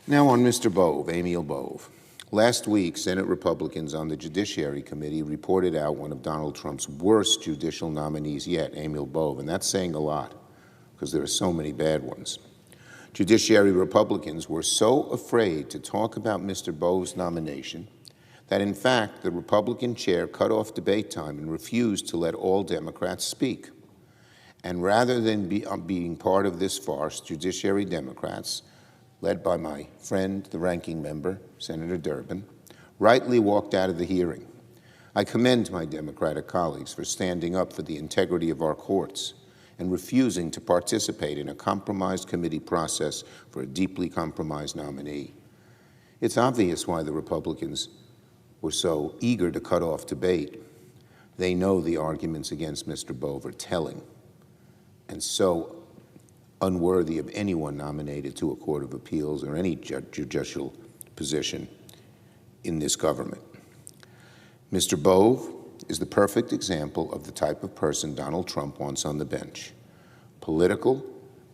Now on Mr. Bove, Emil Bove. Last week, Senate Republicans on the Judiciary Committee reported out one of Donald Trump's worst judicial nominees yet, Emil Bove, and that's saying a lot because there are so many bad ones. Judiciary Republicans were so afraid to talk about Mr. Bove's nomination that, in fact, the Republican chair cut off debate time and refused to let all Democrats speak. And rather than being part of this farce, Judiciary Democrats, led by my friend, the ranking member, Senator Durbin, rightly walked out of the hearing. I commend my Democratic colleagues for standing up for the integrity of our courts and refusing to participate in a compromised committee process for a deeply compromised nominee. It's obvious why the Republicans were so eager to cut off debate. They know the arguments against Mr. Bove are telling and so unworthy of anyone nominated to a court of appeals or any judicial position in this government. Mr. Bove is the perfect example of the type of person Donald Trump wants on the bench. Political,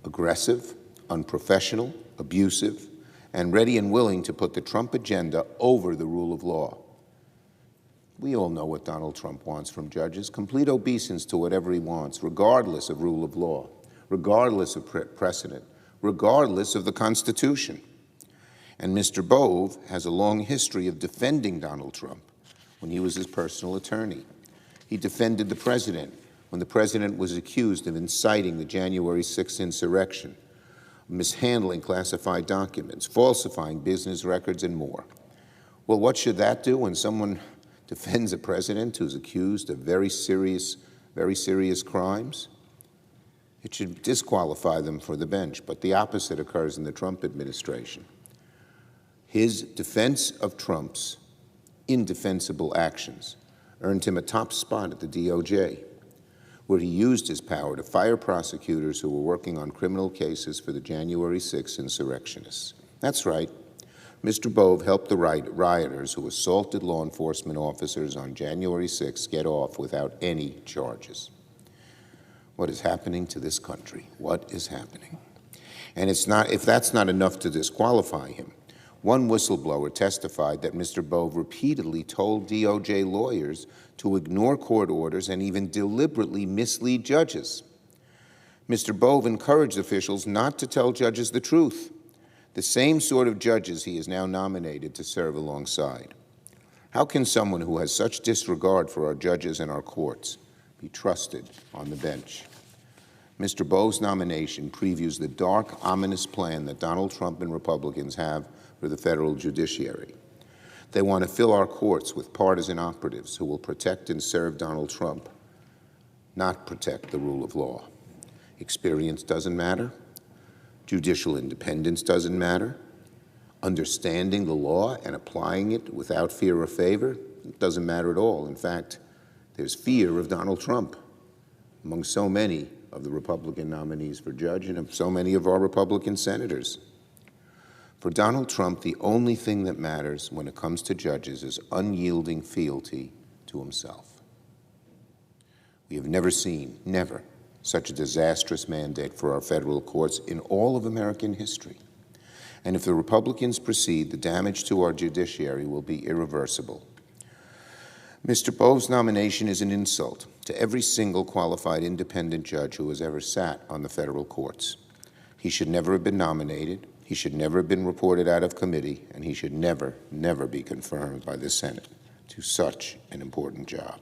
aggressive, unprofessional, abusive, and ready and willing to put the Trump agenda over the rule of law. We all know what Donald Trump wants from judges, complete obeisance to whatever he wants, regardless of rule of law, regardless of precedent, regardless of the Constitution. And Mr. Bove has a long history of defending Donald Trump when he was his personal attorney. He defended the president when the president was accused of inciting the January 6th insurrection, mishandling classified documents, falsifying business records, and more. Well, what should that do when someone defends a president who's accused of very serious crimes? It should disqualify them for the bench, but the opposite occurs in the Trump administration. His defense of Trump's indefensible actions earned him a top spot at the DOJ, where he used his power to fire prosecutors who were working on criminal cases for the January 6th insurrectionists. That's right. Mr. Bove helped the rioters who assaulted law enforcement officers on January 6th get off without any charges. What is happening to this country? What is happening? And if that's not enough to disqualify him, one whistleblower testified that Mr. Bove repeatedly told DOJ lawyers to ignore court orders and even deliberately mislead judges. Mr. Bove encouraged officials not to tell judges the truth, the same sort of judges he is now nominated to serve alongside. How can someone who has such disregard for our judges and our courts be trusted on the bench? Mr. Bove's nomination previews the dark, ominous plan that Donald Trump and Republicans have for the federal judiciary. They want to fill our courts with partisan operatives who will protect and serve Donald Trump, not protect the rule of law. Experience doesn't matter. Judicial independence doesn't matter. Understanding the law and applying it without fear or favor doesn't matter at all. In fact, there's fear of Donald Trump among so many of the Republican nominees for judge and of so many of our Republican senators. For Donald Trump, the only thing that matters when it comes to judges is unyielding fealty to himself. We have never seen, never, such a disastrous mandate for our federal courts in all of American history. And if the Republicans proceed, the damage to our judiciary will be irreversible. Mr. Bove's nomination is an insult to every single qualified independent judge who has ever sat on the federal courts. He should never have been nominated, he should never have been reported out of committee, and he should never, never be confirmed by the Senate to such an important job.